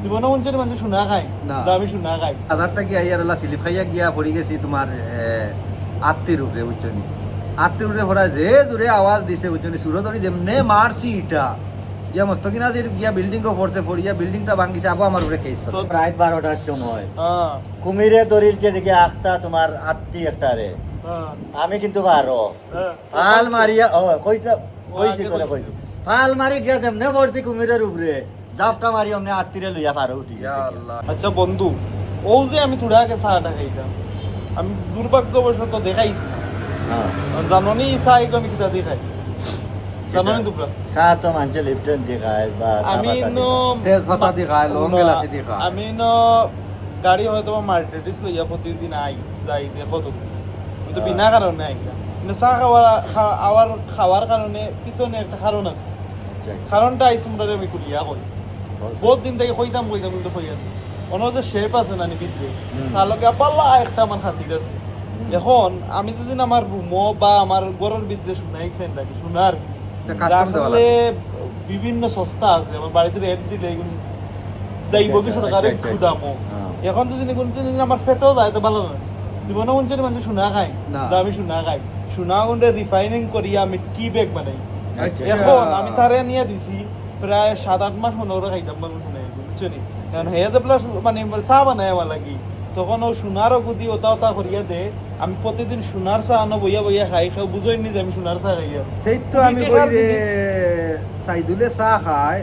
জীবনে মঞ্চের মানুষ শোনা খায় না। আমি শোনা খাই হাজারটা গিয়া ইয়ার স্লিপ খাইয়া গিয়া পড়ি গেছি তোমার আত্মীর উপরে বুঝছনি আত্মীর উপরে পড়া যে দূরে আওয়াজ দিছে বুঝছনি সুরতরি যেমনে মারছি ইটা গিয়া মস্তকিনা যে গিয়া বিল্ডিং কো পড়ছে পড়িয়া বিল্ডিংটা ভাঙিছে আবু আমার উপরে কেস তো- রাত 12টার সময় হ্যাঁ কুমিরে দরিলছে দিকে আখতা তোমার আত্মি একটা রে হ্যাঁ আমি কিন্তু পারো হ্যাঁ ফাল মারিয়া কইছি আগে তোরা কইছি। কইছি ফাল মারি গিয়া যেমনে পড়ছি কুমিরের উপরে জাফটা মারি অমনে আত্মিরে লইয়া পারো উঠি ইয়া আল্লাহ আচ্ছা বন্ধু ও যে আমি তোরা আগে চাটা খাইতাম আমি দুর্ভাগ্যবশত দেখাইছি হ্যাঁ জাননি চাই আমি কিতা দেখাই জাননি তোমরা চা তো মানুষে লিপটন দিয়ে খায় বা চা আমি পাতা নো দিয়ে তেজপাতা দিয়ে খায়, লং এলাচি দিয়ে খায়। আমি নো গাড়ি হয়তো মার্কেটিস লইয়া প্রতিদিন আই যাই দেখো তো কিন্তু বিনা কারণে আইলা কিন্তু চা খাওয়ার কারণে পিছনে একটা কারণ আছে খায়। কারণটা আইসি তোমরা আমি কুলিয়া কই বহুত দিন থেকে কইতাম কিন্তু কই আছে অন্য যে শেপ আছে না ভিতরে হুম। তার লগে পাল্লা একটা আমার খাতির আছে এখন আমি যদি আমার রুমও বা আমার ঘরের ভিতরে শুনাইছেন নাকি শোনার তা custom দেওয়া রাখলে বিভিন্ন সস্তা আছে আমার বাড়িতে রেট দিলে এগুলো যাইব আচ্ছা, কি আচ্ছা, সরকারে আচ্ছা, খুদামো হ্যাঁ। এখন যদি কোনো দিন আমার ফেটও যায় তো ভালো না জীবনে মঞ্চের মানুষ শোনা খায় না। তো আমি শোনা খাই শোনা গুন্ডে রিফাইনিং করিয়া আমি টি ব্যাগ বানাইছি আচ্ছা। এখন আমি তারে নিয়ে দিছি প্রায় 7-8 মাস মনে ওরা খাইতাম মানুষ শুনে বুঝছো নি কারণ হেয়া যে প্লাস মানে চা বানায় আমার লাগি তখন ও সোনারও গুদি ওটা ওটা করিয়া দে আমি প্রতিদিন সোনার চা আনো বইয়া বইয়া খাই খাও বুঝোই নি যে আমি সোনার চা খাইয়া সেই তো আমি দুই কই টাকার রে দিদি। সাইদুলে চা খায়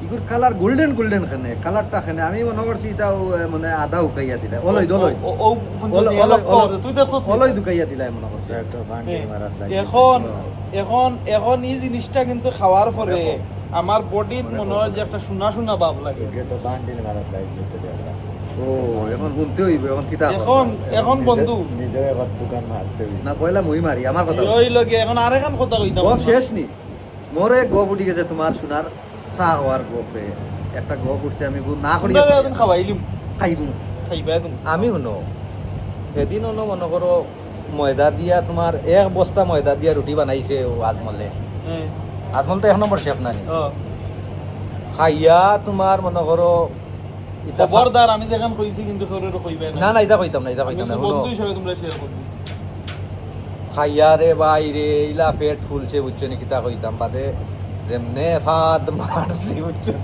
ইগুর কালার গোল্ডেন গোল্ডেন খানে কালারটা খানে আমি মনে করছি এটাও মানে আধা উকাইয়া দিলা অলই দলই ও- ও ওলই, যে এলাক ওলই, করে, তুই দেখছ অলই দুকাইয়া দিলাই মনে করছি একটা বান্ডিল মারাত লাগে এখন এখন এখন এই জিনিসটা কিন্তু খাওয়ার পরে আমার বডির মনে হয় যে একটা শোনা শোনা ভাব লাগে এদিকে তো বান্ডিল মারাত লাগছে দেখা ও এখন বলতে হইব এখন কিতা এখন বন্ধু নিজের এবার দোকান মারতে হইবে। না পয়লা মই মারি আমার কথা ওই লগে এখন আরেকখান কথা কইতাম গপ শেষ নি মোরে গপ উঠি গেছে তোমার সোনার চা হওয়ার গপে একটা গপ উঠছে আমি না করি তোমরা এখন খাওয়াইলিম খাইবো খাইবা তুমি আমি শুনো সেদিন হলো মনে করো ময়দা দিয়া তোমার এক বস্তা ময়দা দিয়া রুটি বানাইছে ও আজমলে হ্যাঁ আজমল তো এক নম্বর শেফ নানি ও খাইয়া তোমার মনে করো ইটা খবরদার আমি যেখান কইছি কিন্তু খবরের কইবে না না এটা কইতাম না এটা আমি কইতাম না কিন্তু হলো বন্ধু হিসাবে তোমরা শেয়ার করবি খাইয়া রে বাইরে ইলা পেট ফুলছে বুঝছো নি কিতা কইতাম বাদে যেমনে ফাদ মারছি বুঝছো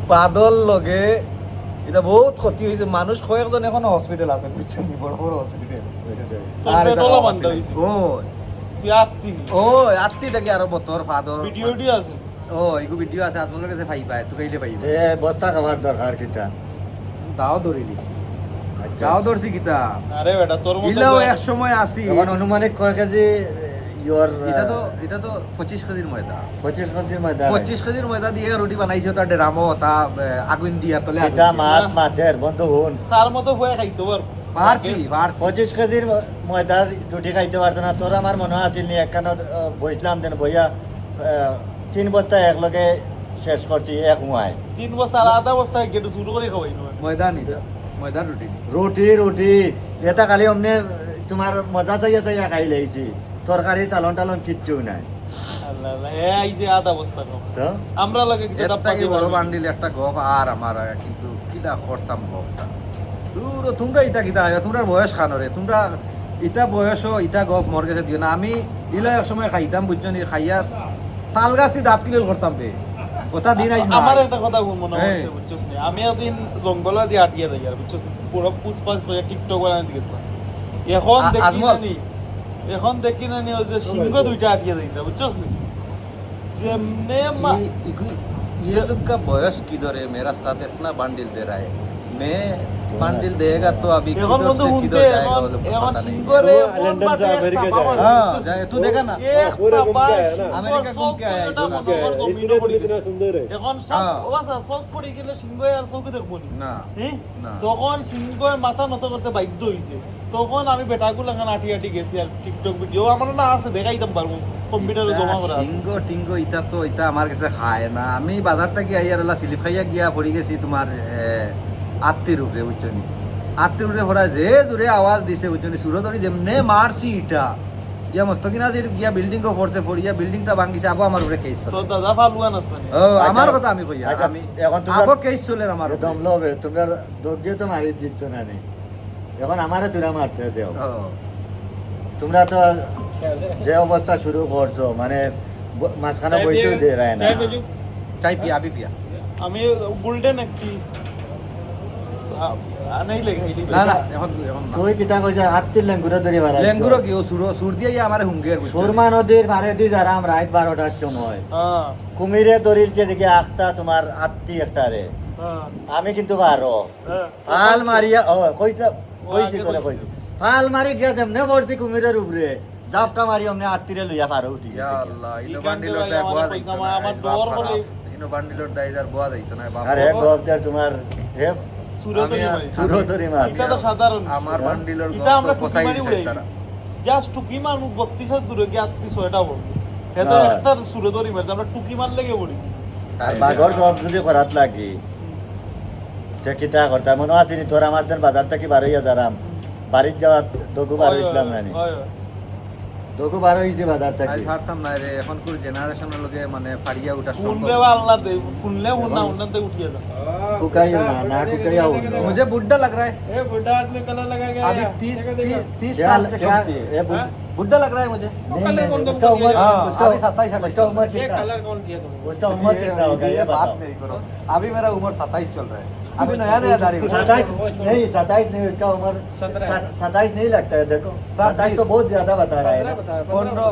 পাদল লগে এটা বহুত ক্ষতি হয়েছে মানুষ কয়েকজন এখন হসপিটাল আছে বুঝছো নি বড় বড় হসপিটাল তোর পেটওয়ালা বান্ধা হইছে। ও তুই আত্মি ও আত্মি থাকি আর বতর ফাদর ভিডিওটি আছে ও এগু ভিডিও আছে আপনার কাছে পাই পায় তো কইলে পাইবে এ বস্তা খাবার দরকার কিটা দাও ধরে লিছি আচ্ছা দাও ধরছি কিতা আরে বেটা তোর মতো ইলাও এক সময় আসি এখন অনুমানিক কয় কেজি ইয়োর এটা তো 25 কেজির ময়দা 25 কেজির ময়দা 25 কেজির ময়দা দিয়ে রুটি বানাইছে তার ডেরামো তা আগুন দিয়া তলে আগুন এটা দিয়া। মাত মাতের বন্ধু হুন তার মতো হয়ে খাইতে পার পারছি 25 কেজির ময়দার রুটি খাইতে পারতো না তোর আমার মনে আছিল নি একখান বসলাম দেন বইয়া 3 বস্তা একলগে শেষ করছি এক মুয়ায় 3 বস্তা আর আধা বস্তা গেটে শুরু করে খাওয়াই না ময়দা নি ময়দার রুটি রুটি রুটি এটা খালি অমনে তোমার মজা চাইয়া চাইয়া খাই লাইছি তরকারি চালন টালন কিচ্ছু নাই আল্লাহ আল্লাহ এই যে আধা বস্তা খাও তো আমরা লাগে কি একটা কি বড় বান্ডিল একটা গপ আর আমার কিন্তু কিটা করতাম গপটা দূর তোমরা ইটা কিটা আইবা তোমরা বয়স খানরে তোমরা ইটা বয়স ইটা গপ মর গেছে দিও না আমি ইলা এক সময় খাইতাম বুঝছো নি খাইয়া তাল গাছ দিয়ে দাঁত কিলেল করতাম বে ওটা দিন আইজ না আমার একটা কথা মনে হ্যাঁ। হচ্ছে বুঝছস নি আমি একদিন জঙ্গলে দিয়ে আটিয়ে যাই আর বুঝছস নি? পুরো পুষ্পাস করে টিকটক বানাতে গেছিলাম এখন দেখি আজমল। নানি এখন দেখি নানি ওই যে সিংহ দুইটা আটিয়ে যাই বুঝছস নি যেমনে ये लोग का बयस किधर है मेरा साथ इतना बंडल दे रहा है मैं बंडल देगा तो अभी এখন किधर বন্ধু से শুনতে किधर जाएगा वो এখন लोग को এখন पता नहीं है। সিংহরে वो लंदन से अमेरिका जाएगा। हाँ, जाए, तू देखा ना? पूरा घूम के आया ना। अमेरिका घूम के आया इधर ना। इसलिए तुम इतना सुंदर है এখন হ্যাঁ। চোখ পড়ে গেলে সিংহ আর চোখে দেখবো নি না হ্যাঁ? না। তখন সিংহ মাথা নত করতে বাধ্য হয়েছে তখন আমি বেটাগুলো এখানে আটি আটি গেছি আর টিকটক ভিডিও আমার না আছে দেখাইতাম পারবো কম্পিউটারে জমা করা আছে সিংহ টিঙ্গ ইটা তো ইটা আমার কাছে খায় না আমি বাজার থেকে আইয়ার স্লিপ খাইয়া গিয়া পড়ি গেছি তোমার আত্মীর উপরে বুঝছো নি আত্মীর উপরে পড়া যে দূরে আওয়াজ দিছে বুঝছো নি সুরতরি যেমনে মারছি ইটা গিয়া মস্তকিনাজির গিয়া বিল্ডিংও পড়ছে পড়িয়া বিল্ডিংটা ভাঙিছে আবো আমার উপরে কেস তো দাদা ফালুয়ান আছে ও আমার কথা আমি কইয়া আচ্ছা, আমি এখন তোমরা- আবো কেস চলে আমার উপরে। দম লবে তোমরা দৌড়িয়ে তো মারি দিচ্ছ না নি এখন আমারে তোরা মারতে দেও ও, তোমরা তো যে অবস্থা শুরু করছো মানে মাঝখানে বইতেও দিয়ে রায় না চাই পিয়া আবি পিয়া আমি গোল্ডেন একটি আনাই লেখাই না না এখন এখন না। তুই কিতা কইছা হাতির লেঙ্গুরে ধরে বাড়াই লেঙ্গুরো কি ও সুর দিয়ে আমার হুঙ্গের সুরমা নদীর পারে দি যারাম রাত 12টার সময় হ্যাঁ কুমিরে দরিলছে দেখি আখতা তোমার আত্মি একটা রে হ্যাঁ আমি কিন্তু পারো হ্যাঁ ফাল মারিয়া ও কইছা কইছি আগে তোরা কইছি। কইছি ফাল মারি গিয়া যেমনে পড়ছি কুমিরের উপরে জাফটা মারি অমনে আত্মিরে লইয়া পারো উঠি ইয়া গেছে। আল্লাহ ইনো ইকান বান্ডিলর তো দায় আমার বোয়া পয়সা যাইতো না আমার বাপ ডর খারাপ। বলে- ইনো বান্ডিলর দায় আর বোয়া যাইতো না বাপ আর এক গবদার তোমার হে সুরতরি আমি- মারি সুরো ধরে মার এটা তো সাধারণ আমার বান্ডিলর এটা আমরা কোথায় টুকি মারি দিছে উড়াই তারা জাস্ট টুকি মারমু 32 দূরে গিয়ে 38 বল এটা হ্যাঁ। একটা সুরতরি মারি আমরা টুকি মারলে গে পড়ি আর বাঘর গপ যদি করাত লাগি তে কিতা করতা মনে আছে নি তোর আমার দেন বাজার থেকে বার হইয়া যারাম বাড়ির যাওয়া দগু বার হইছিলাম না নি হয়, হয়। দগু বার হইছে বাজার থেকে আমি পারতাম না রে এখনকার জেনারেশনের লগে মানে ফাড়িয়া ওঠা ফোন সম্ভব রে আল্লাহ দে ফোনলে ফোন না উন্নতে উঠিয়ে যা কুকাইও না না কুকাইও না मुझे बुड्ढा लग रहा है ए बुड्ढा आदमी कलर लगा गया अभी यार। 30 क्या साल से क्या कम थी। ये बुढ़- बुड्ढा लग रहा है मुझे नहीं नहीं उसका उम्र हाँ, उसका अभी 27 उसका उम्र ये कितना कलर कौन किया तुमने उसका उम्र कितना होगा ये बात बताओ नहीं करो अभी मेरा उम्र 27 चल रहा है अभी नया नया दाढ़ी हुआ। 27 नहीं उसका उम्र 27 नहीं लगता है देखो 27 तो बहुत ज्यादा बता रहा है ना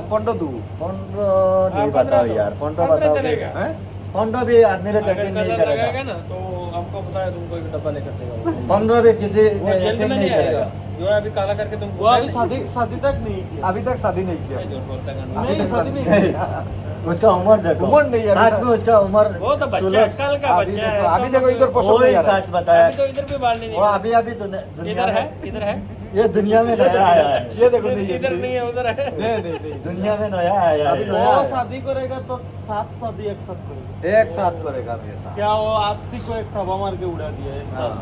15 दू 15 नहीं बताओ यार 15 बताओ चलेगा। हैं? 15 भी आदमी ने अगर यकीन नहीं कलर करेगा लगाएगा ना तो हमको पता है तुमको एक डब्बा लेकर देगा 15 भी किसी वो ने जल्द यकीन में नहीं नहीं आएगा करेगा जो है अभी काला करके तुमको वो अभी शादी शादी तक नहीं किया अभी तक शादी नहीं किया जो बोलता है ना। नहीं शादी नहीं नहीं, किया उसका उम्र देखो उम्र नहीं है, सच अभी में उसका उम्र वो तो बच्चा 16 है, कल का अभी बच्चा देखो है अभी देखो इधर पसंद वही नहीं आ रहा सच बताया अभी तो इधर भी बाल नहीं वो निकला अभी अभी दुनिया इधर है में इधर है ये दुनिया में नया आया है ये देखो नहीं इधर नहीं है उधर है नहीं दुनिया में नया आया अभी है नया वो है। शादी करेगा तो 7 शादी एक साथ करेगा एक साथ करेगा मेरे साथ क्या वो आपकी को एक थप्पा मार के उड़ा दिया एक साथ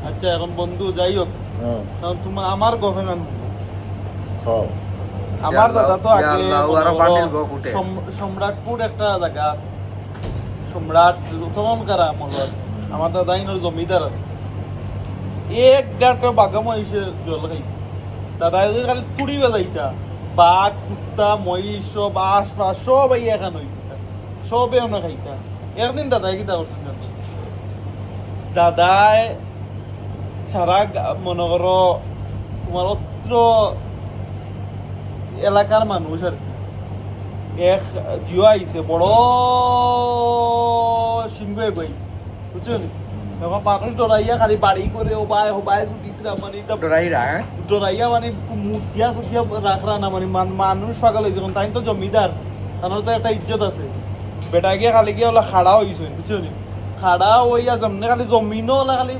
আচ্ছা এখন বন্ধু যাই হোক हाँ, কারণ তোমার আমার গভর্নমেন্ট हाँ। আমার দাদা তো ইয়া আগে আল্লাহ, ওরা বান্ডিল গো ফুটে। সম্রাটপুর একটা জায়গা আছে সম্রাট তখন কারা মহল আমার দাদা ইনোর জমিদার আছে এক গাঁটের বাঘা মহিষে জল খাই দাদা যদি খালি তুড়ি বেজাইতা বাঘ কুত্তা মহিষ সব আশ পাশ সব এই এখান হইতা সবে আমরা খাইতা একদিন দাদাই কিতা করছেন জানো? দাদায় সারা মনে করো তোমার অত্র এলাকার মানুষ আর কি এক জিও আইছে বড় সিংহ এক আইছে বুঝছেন এখন মানুষ ডরাইয়া খালি বাড়ি করে ও বাই ছুটিতরা মানে এটা डराई रहा है ডরাইয়া মানে মুথিয়া সুথিয়া রাখরা না মানে মানুষ পাগল হয়েছে কারণ তাই তো জমিদার তার তো একটা ইজ্জত আছে বেটা গিয়ে খালি গিয়ে ওলা খাড়া হয়েছে বুঝছো নি খাড়া হইয়া যেমনে খালি জমিনও ওলা খালি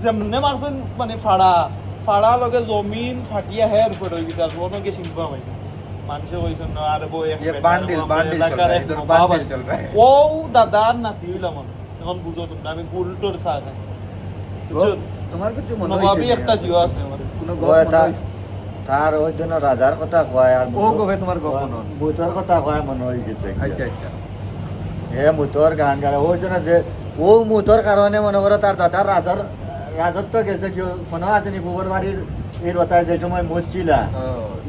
যেমনে মারছেন মানে ফাড়া লগে জমিন ফাটিয়া হের করে হয়ে গেছে আর কোনো গিয়ে চিনবা হয় মানুষে কইছেন না আরে বই এক ये বেটা, बांडिल আমার बांडिल चल এলাকার रहा है এক इधर বাবা बांडिल चल रहा है ও দাদার নাতি হইলাম আমি এখন বুঝো তোমরা আমি গুলটোর চা খাই বুঝছো তোমার কিছু মনে নবাবী একটা জিও আছে আমার কোনো ও গপ এটা তার ওই জন্য রাজার কথা কয় আর ও গবে তোমার গপ মনে হয়। মুতর কথা কয় মনে হয়ে গেছে আচ্ছা আচ্ছা হে মুতর গান গায় ওই জন্য যে ও মুতর কারণে মনে করো তার দাদার রাজত্ব গেছে কেউ কোনো আসেনি গোবর বাড়ির এর কথায় যে সময় মুচ্ছিলা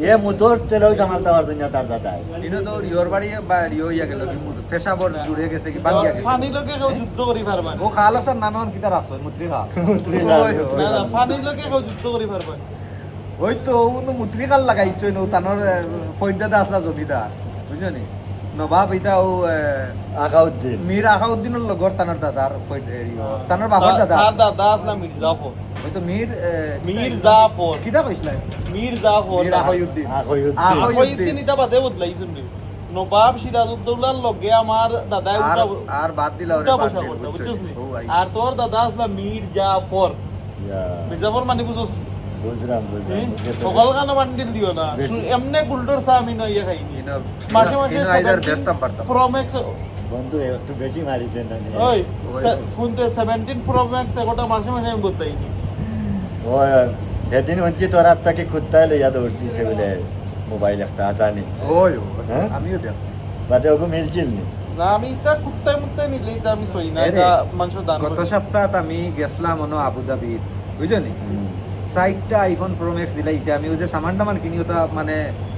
এ মুতর তেলেও সামালতে পারছেন না তার দাদায় ইনো তো রিওর বাড়ি বা রিও ইয়া গেল কি পেশাবর জুড়ে গেছে কি বাঙ্গিয়া গেছে ফানি লোকে কেউ যুদ্ধ করি পারবা না। ও খালসার নামে অন কিতা রাখছ মুত্রি খা মুত্রিকা, ওই, ওই, না না ওই। ফানি লোকে কেউ যুদ্ধ করি পারবা না। ওই তো উনো মুত্রি কাল লাগাইছো নো তানোর ফৈদাদা আসলা জমিদার বুঝছনি নবাব এটা ও আকাউদ্দিন মীর আখাউদ্দিনের লগর তানোর দাদার তানোর বাবার দাদা তার দাদা আসলাম মির্জাফর ওই তো মীর মির্জাফর কিতা কইছলা মির্জাফর মীর আখাউদ্দিন আকাউদ্দিন কইদিন ইতা বাদে বদলাইছেন রে নবাব সিরাজউদ্দৌলার লগে আমার দাদাই আর উঠা আর বাদ দিলা ওরে উঠা বাদ বসা দিল, করতে বুঝছনি? বুঝছস নি? ও আই। আর তোর দাদা আসলাম মির্জাফর মির্জাফর মানে বুঝছস বুঝলাম বুঝলাম সকাল কানা বান্ডিল দিও না বেশি। এমনে গুলটোর চা আমি নইয়া খাইনি ইনো মাসে মাসে ইনো আইদার বেস্তাম পারতাম প্রোম্যাক্স বন্ধু একটু বেশি মারি দেন না ওই ওই। ফোনতে 17 প্রো ম্যাক্স একটা মাসে মাসে আমি বলতাইনি ও সেদিন হচ্ছে তোর হাত থেকে কুত্তায় লইয়া দৌড়তিছে বলে মোবাইল একটা আসানি ওই হ্যাঁ? আমিও দেখ বাদে ওকে মিলছিল নি না আমি এটা কুত্তায় মুত্তায় নিলে এটা আমি সই না এরে, এটা মানুষ দান গত করে। সপ্তাহ আমি গেছিলাম অন আবুধাবি বুঝলি হুম। 60টা আইফোন প্রো ম্যাক্স দিলাইছে আমি ওই যে সামান টামান কিনি ওটা মানে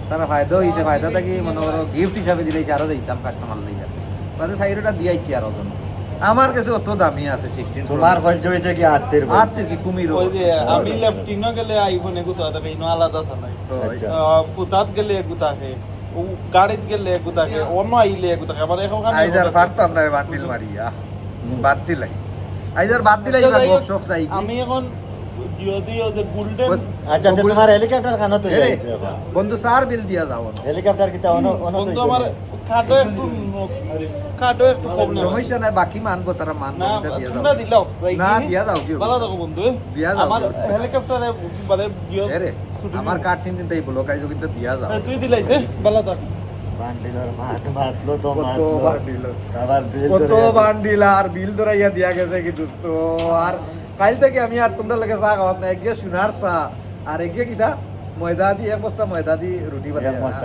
তারা ফায়দা হইছে ফায়দাটা কি মনে করো গিফট হিসাবে দিলাইছে আরো দিতাম কাস্টমার লইয়া বাদে সাইডটা দিয়াইছি আরো জন আমার কাছে অত দামি আছে 16 তোমার খরচ হয়েছে কি আত্মীর আর কি কুমির ওই যে আমি লেফটিনও গেলে আইফোনে গুতা থাকে ইনো আলাদা চালাই আচ্ছা। ফুতাত গেলে গুতাকে ও গাড়িত গেলে গুতাকে অন্য আইলে গুতাকে আবার এখন আইজার পারতাম না বাতিল মারিয়া বাদ দিলাই আইজার বাদ দিলাই আচ্ছা, যাই হোক, সব চাই আমি এখন যদি ওই যে গোল্ডেন আচ্ছা তো তোমার হেলিকপ্টার কেন তো এরে, যাইছে এখন বন্ধু সার বিল দিয়া যাও হেলিকপ্টার কিটা অন বন্ধু আমার খাটো একটু প্রবলেম সমস্যা নাই বাকি মানবো তারা মানবো না এটা দিয়া তোমরা যাও দিলাও না দিয়া যাও কি ভালো থাকো বন্ধু দিয়া যাও, আমার দিয়া যাও। হেলিকপ্টারে বাদে এরে আমার কার্ড 3 দিন তাই বলো কাজ কিন্তু দিয়া যাও তুই দিলাইছে ভালো থাক বান্ডিলার মাতলো তো কত মাতলো বান্ডিল আবার বিল কত ধরে বান্ডিল আর বিল ধরাইয়া দিয়া গেছে কি দোস্ত আর কাল থেকে আমি আর তোমরা লাগে চা খাওয়াত না একগে সোনার চা আর একগে কিটা ময়দা দি এক বস্তা ময়দা দি রুটি বানাই এক বস্তা